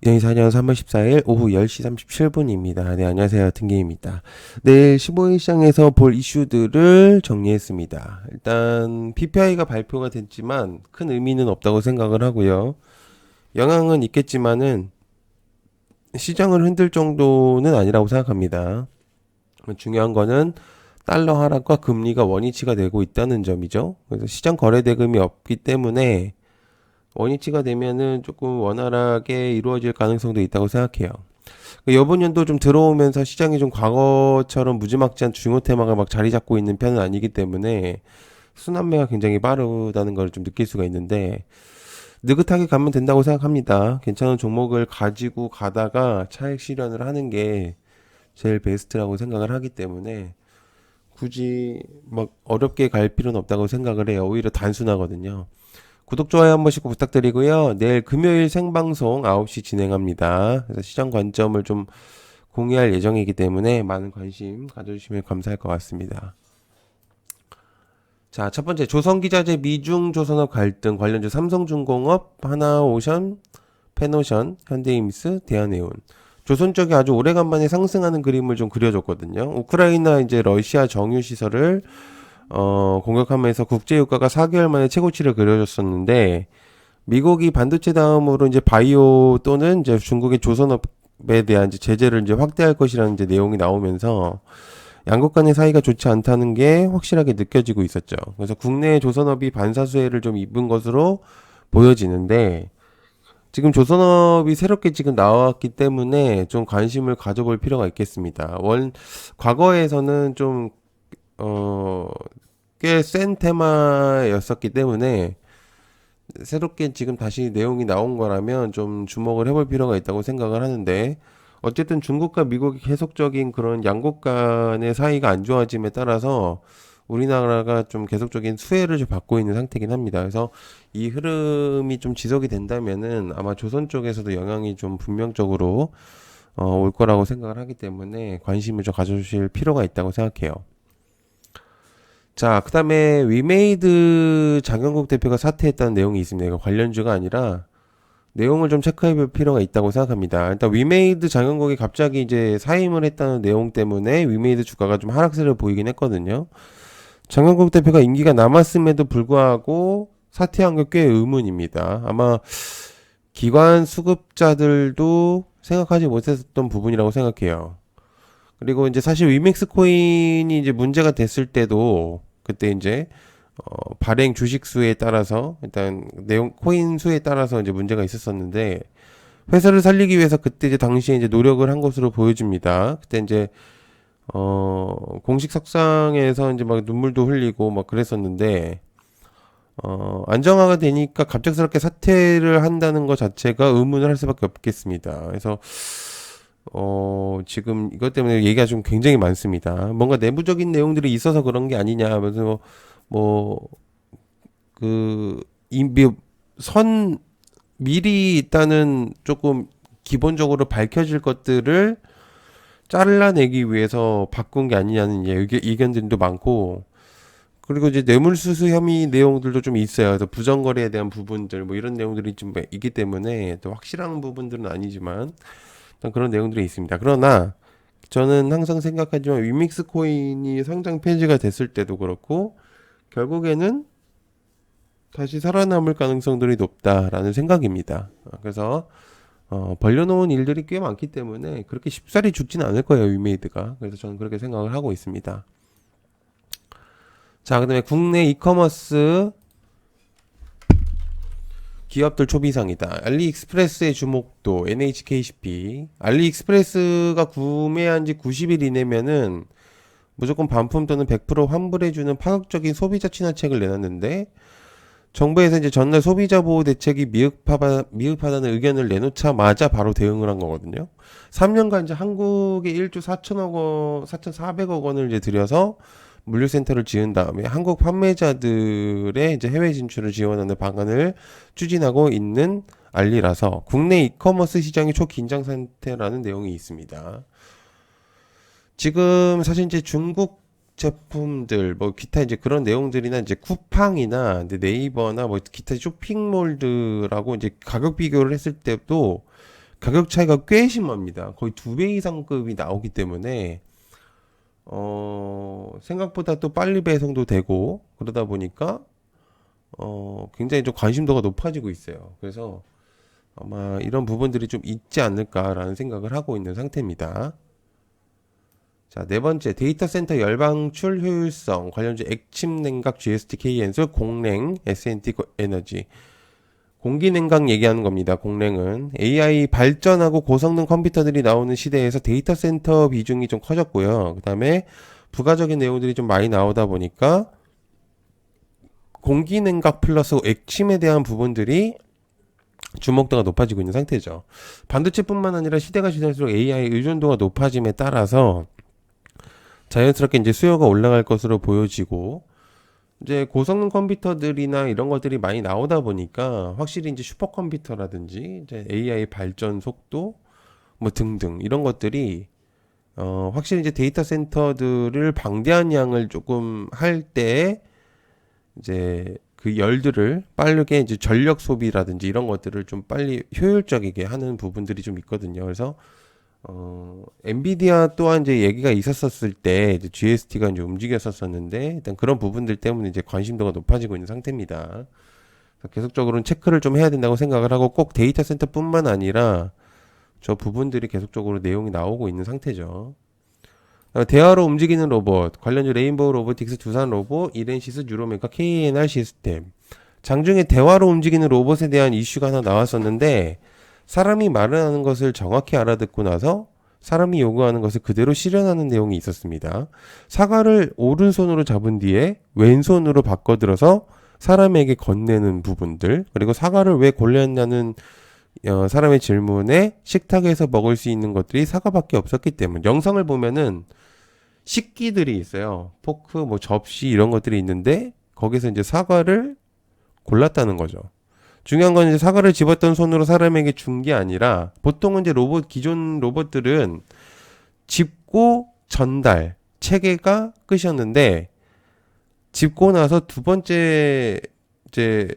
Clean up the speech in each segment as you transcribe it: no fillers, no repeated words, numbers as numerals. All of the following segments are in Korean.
2024년 3월 14일 오후 10시 37분입니다. 네, 안녕하세요. 등계입니다. 내일 15일 시장에서 볼 이슈들을 정리했습니다. 일단 PPI가 발표가 됐지만 큰 의미는 없다고 생각을 하고요. 영향은 있겠지만은 시장을 흔들 정도는 아니라고 생각합니다. 중요한 거는 달러 하락과 금리가 원위치가 되고 있다는 점이죠. 그래서 시장 거래 대금이 없기 때문에 원위치가 되면은 조금 원활하게 이루어질 가능성도 있다고 생각해요. 이번 연도 좀 들어오면서 시장이 좀 과거처럼 무지막지한 중요 테마가 막 자리 잡고 있는 편은 아니기 때문에 순환매가 굉장히 빠르다는 걸 좀 느낄 수가 있는데 느긋하게 가면 된다고 생각합니다. 괜찮은 종목을 가지고 가다가 차익 실현을 하는 게 제일 베스트라고 생각을 하기 때문에 굳이 막 어렵게 갈 필요는 없다고 생각을 해요. 오히려 단순하거든요. 구독, 좋아요 한 번씩 부탁드리고요. 내일 금요일 생방송 9시 진행합니다. 그래서 시장 관점을 좀 공유할 예정이기 때문에 많은 관심 가져주시면 감사할 것 같습니다. 자, 첫 번째 조선기자재 미중 조선업 갈등 관련주 삼성중공업, 하나오션, 페노션, 현대임스, 대한해운. 조선 쪽이 아주 오래간만에 상승하는 그림을 좀 그려줬거든요. 우크라이나 이제 러시아 정유 시설을 공격하면서 국제유가가 4개월 만에 최고치를 그려줬었는데, 미국이 반도체 다음으로 이제 바이오 또는 이제 중국의 조선업에 대한 이제 제재를 이제 확대할 것이라는 이제 내용이 나오면서 양국 간의 사이가 좋지 않다는 게 확실하게 느껴지고 있었죠. 그래서 국내 조선업이 반사수혜를 좀 입은 것으로 보여지는데, 지금 조선업이 새롭게 지금 나왔기 때문에 좀 관심을 가져볼 필요가 있겠습니다. 과거에서는 좀, 어, 꽤 센 테마였었기 때문에 새롭게 지금 다시 내용이 나온 거라면 좀 주목을 해볼 필요가 있다고 생각을 하는데 어쨌든 중국과 미국이 계속적인 그런 양국 간의 사이가 안 좋아짐에 따라서 우리나라가 좀 계속적인 수혜를 좀 받고 있는 상태긴 합니다. 그래서 이 흐름이 좀 지속이 된다면은 아마 조선 쪽에서도 영향이 좀 분명적으로 올 거라고 생각을 하기 때문에 관심을 좀 가져주실 필요가 있다고 생각해요. 자, 그 다음에 위메이드 장영국 대표가 사퇴했다는 내용이 있습니다. 이거 관련주가 아니라 내용을 좀 체크해 볼 필요가 있다고 생각합니다. 일단 위메이드 장영국이 갑자기 이제 사임을 했다는 내용 때문에 위메이드 주가가 좀 하락세를 보이긴 했거든요. 장영국 대표가 임기가 남았음에도 불구하고 사퇴한 게 꽤 의문입니다. 아마 기관 수급자들도 생각하지 못했던 부분이라고 생각해요. 그리고 이제 사실 위맥스 코인이 이제 문제가 됐을 때도 그때 이제 발행 주식 수에 따라서 일단 내용 코인 수에 따라서 이제 문제가 있었었는데 회사를 살리기 위해서 그때 이제 당시에 이제 노력을 한 것으로 보여집니다. 그때 이제 공식 석상에서 이제 막 눈물도 흘리고 막 그랬었는데 안정화가 되니까 갑작스럽게 사퇴를 한다는 것 자체가 의문을 할 수밖에 없겠습니다. 그래서 지금 이것 때문에 얘기가 좀 굉장히 많습니다. 뭔가 내부적인 내용들이 있어서 그런 게 아니냐 하면서 뭐 그 이미 선 미리 일단은 조금 기본적으로 밝혀질 것들을 잘라내기 위해서 바꾼 게 아니냐는 의견들도 많고 그리고 이제 뇌물수수 혐의 내용들도 좀 있어요. 그래서 부정거래에 대한 부분들 뭐 이런 내용들이 좀 있기 때문에 또 확실한 부분들은 아니지만 일단 그런 내용들이 있습니다. 그러나 저는 항상 생각하지만 위믹스 코인이 상장 폐지가 됐을 때도 그렇고 결국에는 다시 살아남을 가능성들이 높다라는 생각입니다. 그래서 벌려놓은 일들이 꽤 많기 때문에 그렇게 쉽사리 죽지는 않을 거예요, 위메이드가. 그래서 저는 그렇게 생각을 하고 있습니다. 자, 그다음에 국내 이커머스 기업들 초비상이다. 알리익스프레스의 주목도 NHKCP. 알리익스프레스가 구매한 지 90일 이내면은 무조건 반품 또는 100% 환불해주는 파격적인 소비자 친화책을 내놨는데 정부에서 이제 전날 소비자 보호 대책이 미흡하다는 의견을 내놓자마자 바로 대응을 한 거거든요. 3년간 이제 한국에 1조 4천억 원, 4,400억 원을 이제 들여서 물류센터를 지은 다음에 한국 판매자들의 이제 해외 진출을 지원하는 방안을 추진하고 있는 알리라서 국내 이커머스 시장이 초긴장 상태라는 내용이 있습니다. 지금 사실 이제 중국 제품들 뭐 기타 이제 그런 내용들이나 이제 쿠팡이나 네이버나 뭐 기타 쇼핑몰들하고 이제 가격 비교를 했을 때도 가격 차이가 꽤 심합니다. 거의 2배 이상급이 나오기 때문에 생각보다 또 빨리 배송도 되고 그러다 보니까 굉장히 좀 관심도가 높아지고 있어요. 그래서 아마 이런 부분들이 좀 있지 않을까라는 생각을 하고 있는 상태입니다. 자, 네 번째, 데이터 센터 열방출 효율성 관련주 액침 냉각 GST K엔솔 공랭 S&T 에너지. 공기 냉각 얘기하는 겁니다. 공랭은 AI 발전하고 고성능 컴퓨터들이 나오는 시대에서 데이터 센터 비중이 좀 커졌고요. 그다음에 부가적인 내용들이 좀 많이 나오다 보니까 공기 냉각 플러스 액침에 대한 부분들이 주목도가 높아지고 있는 상태죠. 반도체뿐만 아니라 시대가 지날수록 AI 의존도가 높아짐에 따라서 자연스럽게 이제 수요가 올라갈 것으로 보여지고, 이제 고성능 컴퓨터들이나 이런 것들이 많이 나오다 보니까 확실히 이제 슈퍼컴퓨터라든지 이제 AI 발전 속도 뭐 등등 이런 것들이 확실히 이제 데이터 센터들을 방대한 양을 조금 할 때 이제 그 열들을 빠르게 이제 전력 소비라든지 이런 것들을 좀 빨리 효율적이게 하는 부분들이 좀 있거든요. 그래서 엔비디아 또한 이제 얘기가 있었을 때 이제 GST가 이제 움직였었는데 일단 그런 부분들 때문에 이제 관심도가 높아지고 있는 상태입니다. 그래서 계속적으로는 체크를 좀 해야 된다고 생각을 하고, 꼭 데이터 센터뿐만 아니라 저 부분들이 계속적으로 내용이 나오고 있는 상태죠. 대화로 움직이는 로봇 관련주 레인보우 로보틱스, 두산 로봇, 이렌시스, 유로메카, KNR 시스템. 장중에 대화로 움직이는 로봇에 대한 이슈가 하나 나왔었는데, 사람이 말을 하는 것을 정확히 알아듣고 나서 사람이 요구하는 것을 그대로 실현하는 내용이 있었습니다. 사과를 오른손으로 잡은 뒤에 왼손으로 바꿔들어서 사람에게 건네는 부분들, 그리고 사과를 왜 골랐냐는 사람의 질문에 식탁에서 먹을 수 있는 것들이 사과밖에 없었기 때문. 영상을 보면은 식기들이 있어요. 포크, 뭐 접시 이런 것들이 있는데 거기서 이제 사과를 골랐다는 거죠. 중요한 건 이제 사과를 집었던 손으로 사람에게 준 게 아니라, 보통은 이제 기존 로봇들은 집고 전달, 체계가 끝이었는데, 집고 나서 두 번째 이제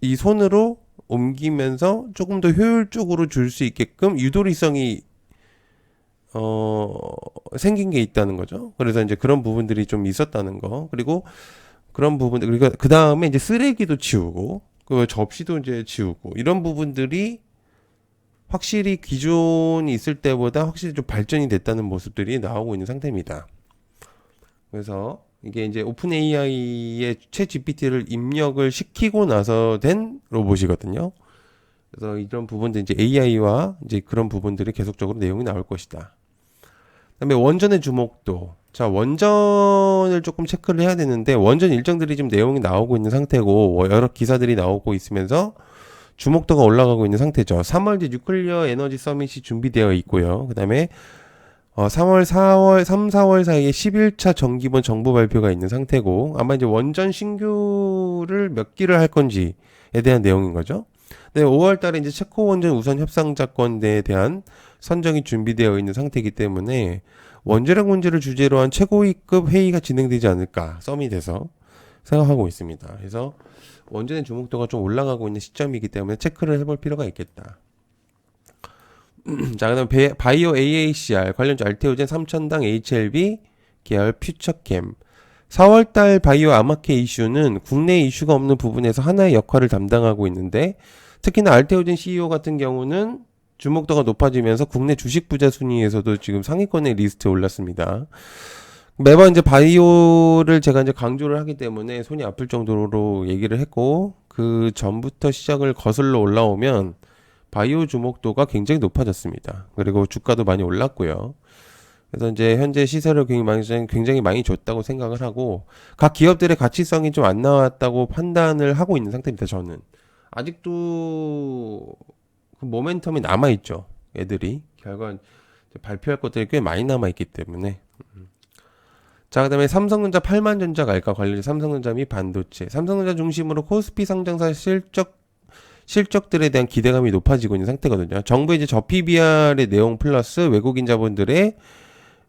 이 손으로 옮기면서 조금 더 효율적으로 줄 수 있게끔 유도리성이 생긴 게 있다는 거죠. 그래서 이제 그런 부분들이 좀 있었다는 거. 그리고 그런 부분들, 그리고 그 다음에 이제 쓰레기도 치우고, 그 접시도 이제 치우고, 이런 부분들이 확실히 기존이 있을 때보다 확실히 좀 발전이 됐다는 모습들이 나오고 있는 상태입니다. 그래서 이게 이제 오픈 AI의 챗 GPT를 입력을 시키고 나서 된 로봇이거든요. 그래서 이런 부분들 이제 AI와 이제 그런 부분들이 계속적으로 내용이 나올 것이다. 그다음에 원전의 주목도. 자, 원전을 조금 체크를 해야 되는데, 원전 일정들이 지금 내용이 나오고 있는 상태고, 여러 기사들이 나오고 있으면서 주목도가 올라가고 있는 상태죠. 3월 이제 뉴클리어 에너지 서밋이 준비되어 있고요. 그 다음에 3월, 4월 사이에 11차 정기본 정부 발표가 있는 상태고, 아마 이제 원전 신규를 몇 기를 할 건지에 대한 내용인 거죠. 네, 5월 달에 이제 체코 원전 우선 협상자권에 대한 선정이 준비되어 있는 상태이기 때문에 원자력 문제를 주제로 한 최고위급 회의가 진행되지 않을까, 서밋에서 생각하고 있습니다. 그래서 원전의 주목도가 좀 올라가고 있는 시점이기 때문에 체크를 해볼 필요가 있겠다. 자, 그다음 바이오 AACR 관련주 알테오젠 3000당 HLB 계열 퓨처캠. 4월달 바이오 아마케 이슈는 국내 이슈가 없는 부분에서 하나의 역할을 담당하고 있는데, 특히나 알테오젠 CEO 같은 경우는 주목도가 높아지면서 국내 주식 부자 순위에서도 지금 상위권의 리스트에 올랐습니다. 매번 이제 바이오를 제가 이제 강조를 하기 때문에 손이 아플 정도로 얘기를 했고, 그 전부터 시작을 거슬러 올라오면 바이오 주목도가 굉장히 높아졌습니다. 그리고 주가도 많이 올랐고요. 그래서 이제 현재 시세를 굉장히 많이 줬다고 생각을 하고, 각 기업들의 가치성이 좀 안 나왔다고 판단을 하고 있는 상태입니다. 저는 아직도 그 모멘텀이 남아있죠. 애들이 결과 발표할 것들이 꽤 많이 남아있기 때문에. 자, 그 다음에 삼성전자 8만전자 갈까 관련해 삼성전자 및 반도체. 삼성전자 중심으로 코스피 상장사 실적들에 대한 기대감이 높아지고 있는 상태거든요. 정부의 이제 저PBR의 내용 플러스 외국인 자본들의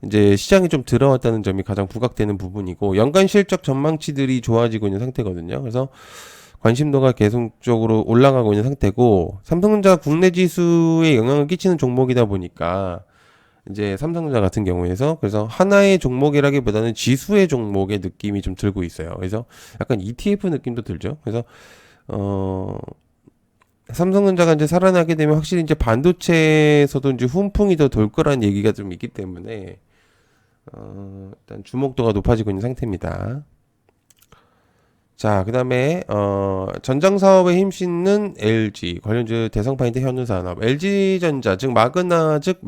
이제 시장에 좀 들어왔다는 점이 가장 부각되는 부분이고, 연간 실적 전망치들이 좋아지고 있는 상태거든요. 그래서 관심도가 계속적으로 올라가고 있는 상태고, 삼성전자 국내 지수에 영향을 끼치는 종목이다 보니까 이제 삼성전자 같은 경우에서 그래서 하나의 종목이라기보다는 지수의 종목의 느낌이 좀 들고 있어요. 그래서 약간 ETF 느낌도 들죠. 그래서 삼성전자가 이제 살아나게 되면 확실히 이제 반도체에서도 이제 훈풍이 더 돌 거란 얘기가 좀 있기 때문에 일단 주목도가 높아지고 있는 상태입니다. 자, 그다음에 전장 사업에 힘쓰는 LG 관련주 대성파인드 현우산업, LG전자 즉 마그나 즉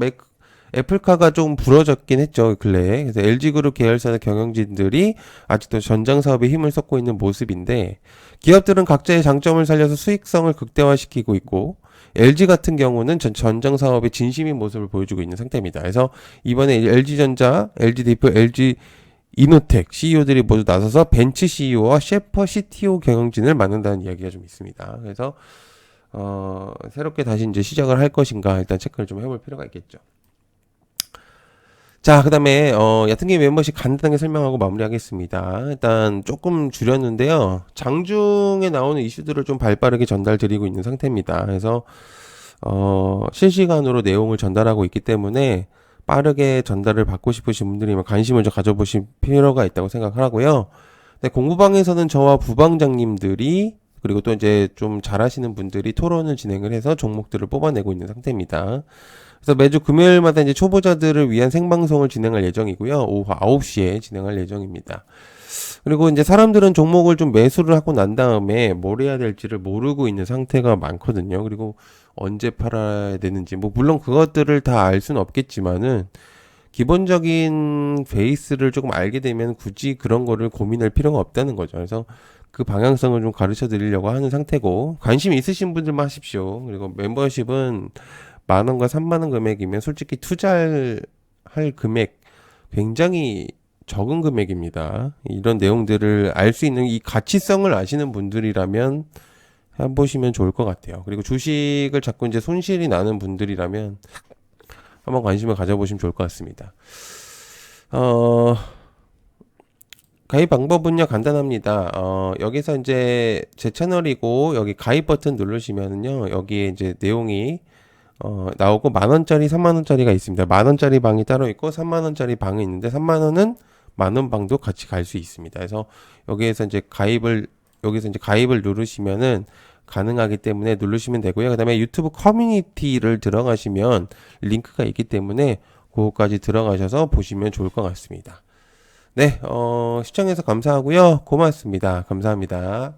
애플카가 좀 부러졌긴 했죠, 근래에. 그래서 LG그룹 계열사의 경영진들이 아직도 전장 사업에 힘을 쏟고 있는 모습인데, 기업들은 각자의 장점을 살려서 수익성을 극대화시키고 있고, LG 같은 경우는 전장 사업의 진심인 모습을 보여주고 있는 상태입니다. 그래서 이번에 LG전자, LG 대표, LG 이노텍 CEO들이 모두 나서서 벤츠 CEO와 셰퍼 CTO 경영진을 만든다는 이야기가 좀 있습니다. 그래서 새롭게 다시 이제 시작을 할 것인가 일단 체크를 좀 해볼 필요가 있겠죠. 자, 그 다음에, 얕은게임 멤버십 간단하게 설명하고 마무리하겠습니다. 일단 조금 줄였는데요. 장중에 나오는 이슈들을 좀 발빠르게 전달드리고 있는 상태입니다. 그래서, 실시간으로 내용을 전달하고 있기 때문에 빠르게 전달을 받고 싶으신 분들이면 관심을 좀 가져보실 필요가 있다고 생각하고요. 네, 공부방에서는 저와 부방장님들이 그리고 또 이제 좀 잘하시는 분들이 토론을 진행을 해서 종목들을 뽑아내고 있는 상태입니다. 그래서 매주 금요일마다 이제 초보자들을 위한 생방송을 진행할 예정이고요. 오후 9시에 진행할 예정입니다. 그리고 이제 사람들은 종목을 좀 매수를 하고 난 다음에 뭘 해야 될지를 모르고 있는 상태가 많거든요. 그리고 언제 팔아야 되는지, 뭐, 물론 그것들을 다 알 수는 없겠지만은, 기본적인 베이스를 조금 알게 되면 굳이 그런 거를 고민할 필요가 없다는 거죠. 그래서 그 방향성을 좀 가르쳐 드리려고 하는 상태고, 관심 있으신 분들만 하십시오. 그리고 멤버십은 10,000원과 30,000원 금액이면 솔직히 투자할 금액 굉장히 적은 금액입니다. 이런 내용들을 알 수 있는 이 가치성을 아시는 분들이라면 해보시면 좋을 것 같아요. 그리고 주식을 자꾸 이제 손실이 나는 분들이라면 한번 관심을 가져보시면 좋을 것 같습니다. 가입 방법은요, 간단합니다. 여기서 이제 제 채널이고, 여기 가입 버튼 누르시면은요, 여기에 이제 내용이 나오고 10,000원짜리, 30,000원짜리가 있습니다. 10,000원짜리 방이 따로 있고 30,000원짜리 방이 있는데 30,000원은 10,000원 방도 같이 갈 수 있습니다. 그래서 여기서 이제 가입을 누르시면은 가능하기 때문에 누르시면 되고요. 그 다음에 유튜브 커뮤니티를 들어가시면 링크가 있기 때문에 그거까지 들어가셔서 보시면 좋을 것 같습니다. 네, 시청해서 감사하고요. 고맙습니다. 감사합니다.